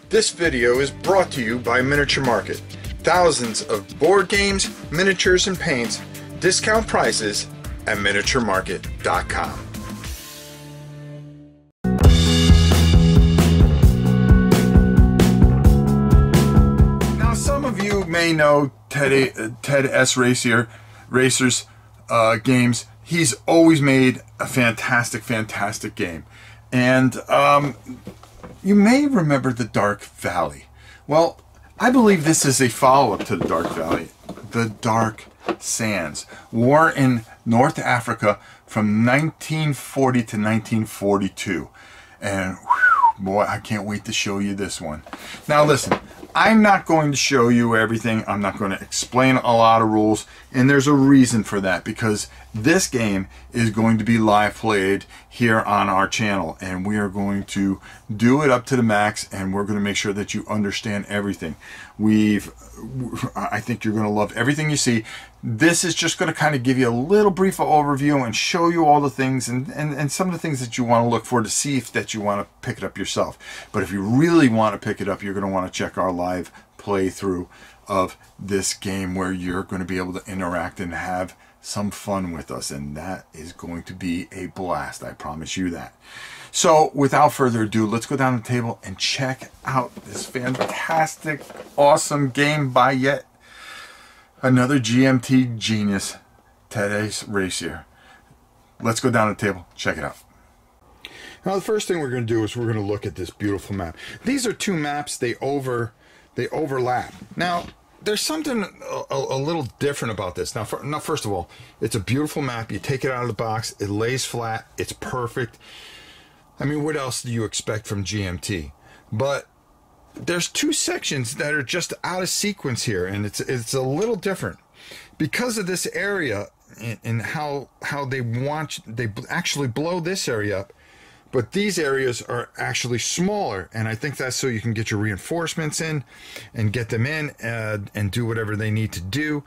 This video is brought to you by Miniature Market. Thousands of board games, miniatures, and paints, discount prices at miniaturemarket.com. Now, some of you may know Ted S. Racer's games. He's always made a fantastic game. And you may remember the Dark Valley. Well, I believe this is a follow-up to the Dark Valley, the Dark Sands. War in North Africa from 1940 to 1942. And whew, boy, I can't wait to show you this one. Now listen, I'm not going to show you everything. I'm not going to explain a lot of rules. And there's a reason for that, because this game is going to be live played here on our channel. And we are going to do it up to the max. And we're going to make sure that you understand everything. I think you're going to love everything you see. This is just going to kind of give you a little brief overview and show you all the things and some of the things that you want to look for to see if that you want to pick it up yourself. But if you really want to pick it up, you're going to want to check our live playthrough of this game, where you're going to be able to interact and have some fun with us, and that is going to be a blast. I promise you that. So without further ado, let's go down the table and check out this fantastic, awesome game by yet another GMT genius, Ted S. Racer. Let's go down the table, check it out. Now the first thing we're going to do is we're going to look at this beautiful map. These are two maps, they overlap. Now there's something a little different about this. Now first of all, it's a beautiful map. You take it out of the box, it lays flat, it's perfect. I mean, what else do you expect from GMT? But there's two sections that are just out of sequence here, and it's a little different because of this area and how they actually blow this area up, but these areas are actually smaller, and I think that's so you can get your reinforcements in and get them in and do whatever they need to do,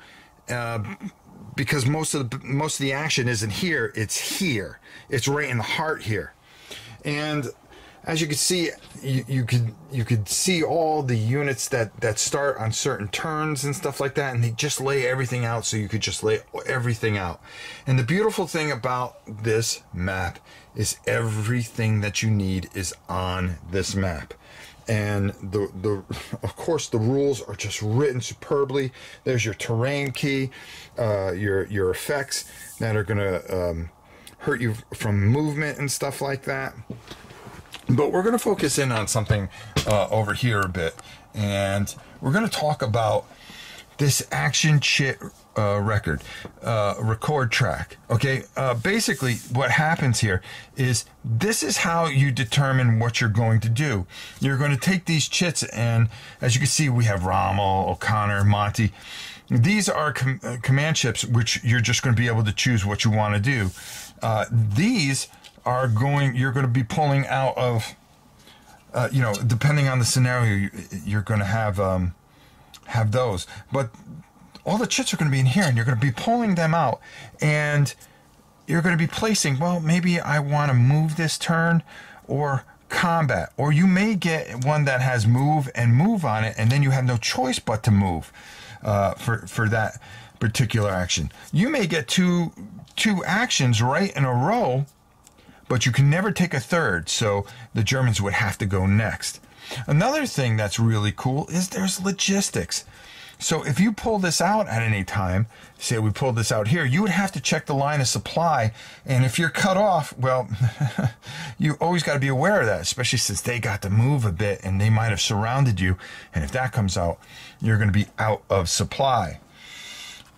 because most of the action isn't here. It's here. It's right in the heart here. And as you can see, you could see all the units that start on certain turns and stuff like that, and they just lay everything out, so you could just lay everything out. And the beautiful thing about this map is everything that you need is on this map. And of course the rules are just written superbly. There's your terrain key, your effects that are gonna hurt you from movement and stuff like that. But we're going to focus in on something over here a bit, and we're going to talk about this Action Chit record track. Okay, basically what happens here is this is how you determine what you're going to do. You're going to take these chits, and as you can see, we have Rommel, O'Connor, Monty. These are command chips, which you're just going to be able to choose what you want to do. These are you're going to be pulling out of, depending on the scenario, you're going to have those. But all the chits are going to be in here, and you're going to be pulling them out, and you're going to be placing, well, maybe I want to move this turn, or combat. Or you may get one that has move and move on it, and then you have no choice but to move for that particular action. You may get two actions right in a row, but you can never take a third, so the Germans would have to go next. Another thing that's really cool is there's logistics. So if you pull this out at any time, say we pull this out here, you would have to check the line of supply, and if you're cut off, well, you always got to be aware of that, especially since they got to move a bit and they might have surrounded you, and if that comes out, you're going to be out of supply.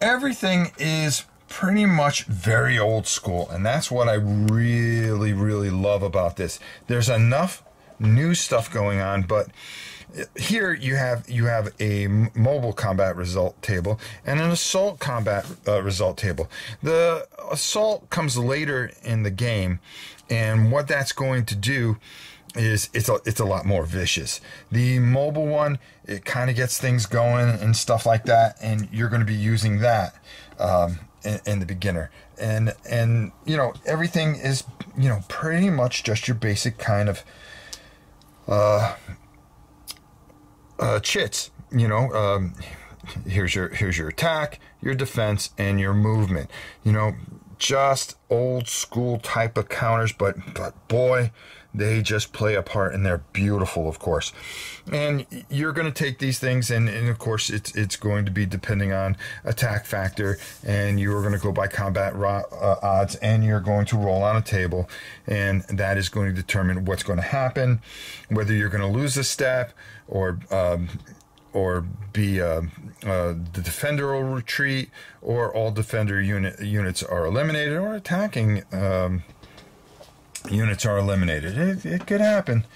Everything is pretty much very old school, and that's what I really love about this. There's enough new stuff going on, but here you have a mobile combat result table and an assault combat result table. The assault comes later in the game, and what that's going to do is it's a lot more vicious. The mobile one, it kind of gets things going and stuff like that, and you're going to be using that in the beginner, and everything is pretty much just your basic kind of chits. You know, here's your attack, your defense, and your movement. You know, just old school type of counters, but boy, they just play a part, and they're beautiful, of course. And you're going to take these things, and of course, it's going to be depending on attack factor, and you're going to go by combat odds, and you're going to roll on a table, and that is going to determine what's going to happen, whether you're going to lose a step, or be the defender will retreat, or all defender units are eliminated, or attacking units are eliminated. It could happen.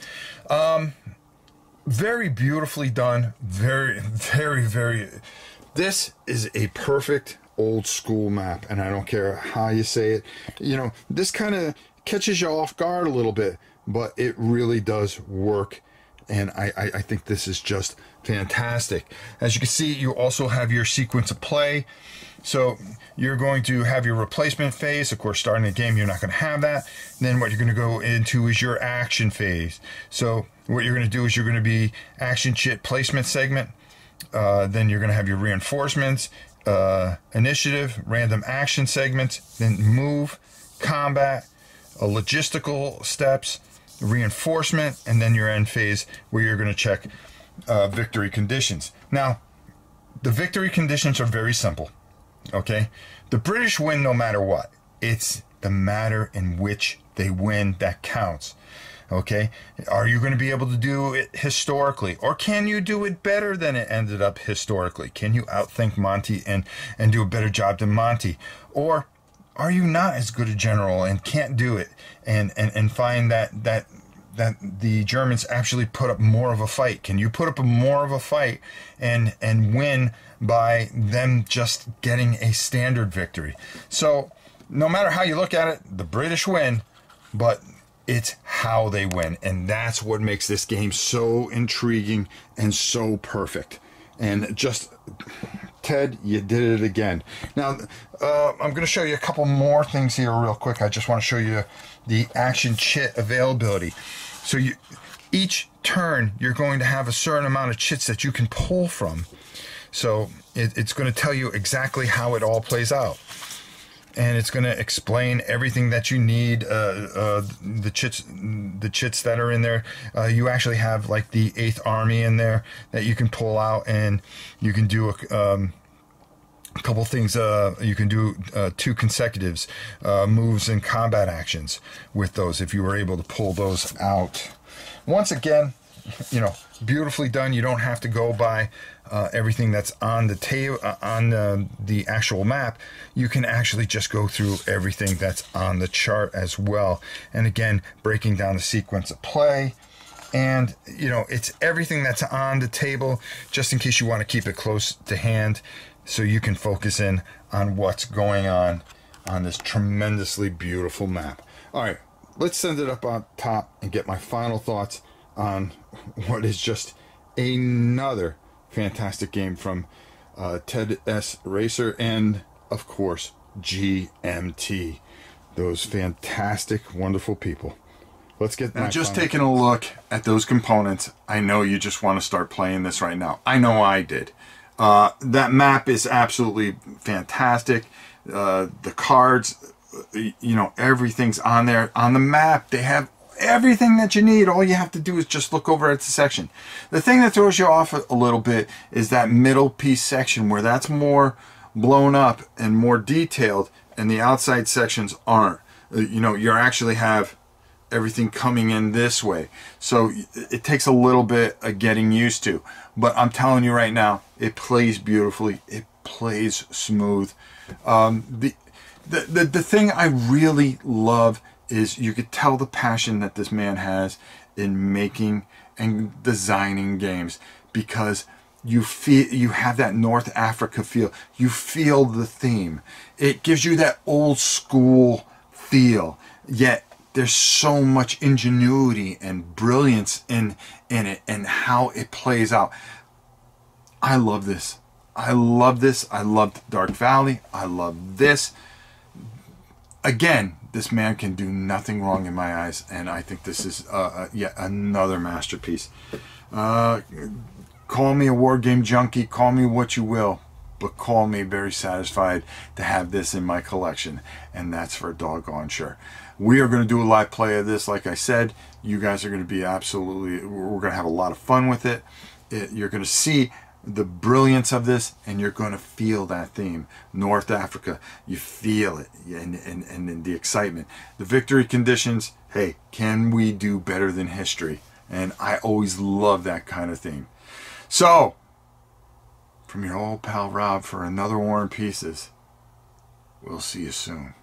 Very beautifully done. Very, very, very. This is a perfect old school map, and I don't care how you say it. You know, this kind of catches you off guard a little bit, but it really does work. And I think this is just fantastic. As you can see, you also have your sequence of play. So you're going to have your replacement phase. Of course, starting a game, you're not going to have that. Then what you're going to go into is your action phase. So what you're going to do is you're going to be action chit placement segment. Then you're going to have your reinforcements, initiative, random action segments, then move, combat, logistical steps, reinforcement, and then your end phase where you're going to check victory conditions. Now, the victory conditions are very simple. Okay, the British win no matter what. It's the matter in which they win that counts. Okay, are you going to be able to do it historically, or can you do it better than it ended up historically? Can you outthink Monty and do a better job than Monty, or are you not as good a general and can't do it, and find that the Germans actually put up more of a fight? Can you put up more of a fight and win by them just getting a standard victory? So no matter how you look at it, the British win, but it's how they win, and that's what makes this game so intriguing and so perfect. And just, Ted, you did it again. Now, I'm going to show you a couple more things here real quick. I just want to show you the action chit availability. So each turn, you're going to have a certain amount of chits that you can pull from. So it's going to tell you exactly how it all plays out. And it's going to explain everything that you need, the chits that are in there. You actually have like the 8th Army in there that you can pull out, and you can do a couple things. You can do 2 consecutives, moves and combat actions with those if you were able to pull those out. Once again, you know, beautifully done. You don't have to go by everything that's on the table, on the actual map. You can actually just go through everything that's on the chart as well. And again, breaking down the sequence of play. And, you know, it's everything that's on the table, just in case you want to keep it close to hand, so you can focus in on what's going on this tremendously beautiful map. All right, let's send it up on top and get my final thoughts on what is just another fantastic game from Ted S. Racer and, of course, GMT. Those fantastic, wonderful people. Let's get now. Just taking a look at those components, I know you just want to start playing this right now. I know I did. That map is absolutely fantastic. The cards, you know, everything's on there. On the map, they have everything that you need. All you have to do is just look over at the section. The thing that throws you off a little bit is that middle piece section, where that's more blown up and more detailed, and the outside sections aren't. You know, you actually have everything coming in this way, so it takes a little bit of getting used to, but I'm telling you right now, it plays beautifully. It plays smooth. The thing I really love is you could tell the passion that this man has in making and designing games, because you have that North Africa feel. You feel the theme. It gives you that old school feel, yet there's so much ingenuity and brilliance in it and how it plays out. I love this. I love this. I love Dark Valley. I love this. Again, this man can do nothing wrong in my eyes, and I think this is yet another masterpiece. Call me a war game junkie, call me what you will, but call me very satisfied to have this in my collection, and that's for doggone sure. We are going to do a live play of this. Like I said, you guys are going to be absolutely, we're going to have a lot of fun with it. You're going to see the brilliance of this, and you're going to feel that theme. North Africa, you feel it, and the excitement. The victory conditions, hey, can we do better than history? And I always love that kind of theme. So, from your old pal Rob for another War and Pieces, we'll see you soon.